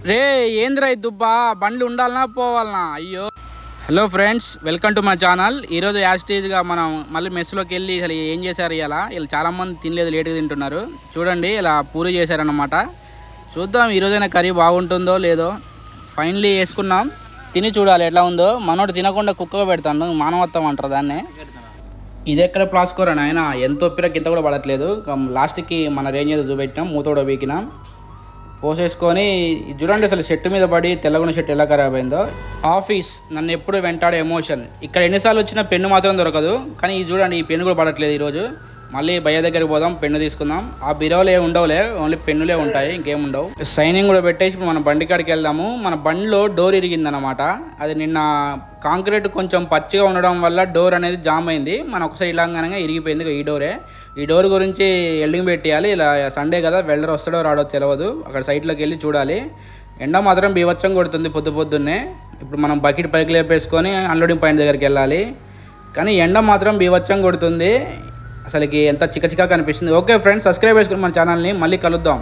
రే ఏంద్రా దుబ్బా బండ్లు ఉండాలనా పోవాలనా అయ్యో. Hello friends, welcome to my channel. ఈరోజు యాస్టేజ్గా మనం మళ్ళీ మెస్లోకి వెళ్ళి అసలు ఏం చేశారు ఇలా చాలామంది తినలేదు, లేట్గా తింటున్నారు. చూడండి ఇలా పూరి చేశారన్నమాట. చూద్దాం ఈరోజైనా కర్రీ బాగుంటుందో లేదో. ఫైనలీ వేసుకున్నాం, తిని చూడాలి ఎట్లా ఉందో. మనోడు తినకుండా కుక్కగా పెడతాను, మానవత్వం అంటారు దాన్ని. ఇది ఎక్కడ ప్లాస్కోరా నాయన, ఎంత ఒప్పినా కింద కూడా పడట్లేదు. లాస్ట్కి మన రేంజ్ ఏదో చూపెట్టినాం, మూతోడ వీకినాం, పోసేసుకొని. చూడండి అసలు షర్టు మీద పడి తెల్లగున్న షర్ట్ ఎలా ఖరాబ్ అయిందో. ఆఫీస్ నన్ను ఎప్పుడు వెంటాడే ఎమోషన్. ఇక్కడ ఎన్నిసార్లు వచ్చినా పెన్ను మాత్రం దొరకదు, కానీ ఈ చూడండి ఈ పెన్ను కూడా పడట్లేదు ఈరోజు. మళ్ళీ భయ్య దగ్గరికి పోదాం, పెన్ను తీసుకుందాం. ఆ బీరోలు ఏమి ఉండవులే, ఓన్లీ పెన్నులే ఉంటాయి, ఇంకేం ఉండవు. సైనింగ్ కూడా పెట్టేసి మన బండి కాడికి వెళ్దాము. మన బండిలో డోర్ ఇరిగిందనమాట. అది నిన్న కాంక్రీట్ కొంచెం పచ్చిగా ఉండడం వల్ల డోర్ అనేది జామ్ అయింది. మన ఒకసారి ఇలాగానే ఇరిగిపోయింది. ఈ డోరే. ఈ డోర్ గురించి ఎల్డింగ్ పెట్టేయాలి. ఇలా సండే కదా, వెల్డర్ వస్తాడో రాడో తెలియదు. అక్కడ సైట్లోకి వెళ్ళి చూడాలి. ఎండ మాత్రం బీభత్సం కొడుతుంది పొద్దున్నే. ఇప్పుడు మనం బకెట్ పైకి లేపేసుకొని అన్లోడింగ్ పాయింట్ దగ్గరికి వెళ్ళాలి. కానీ ఎండ మాత్రం బీభత్సం కొడుతుంది. అసలుకి ఎంత చిక్క కనిపిస్తుంది. ఓకే ఫ్రెండ్స్, సబ్స్క్రైబ్ చేసుకుని మన ఛానల్ని. మళ్ళీ కలుద్దాం.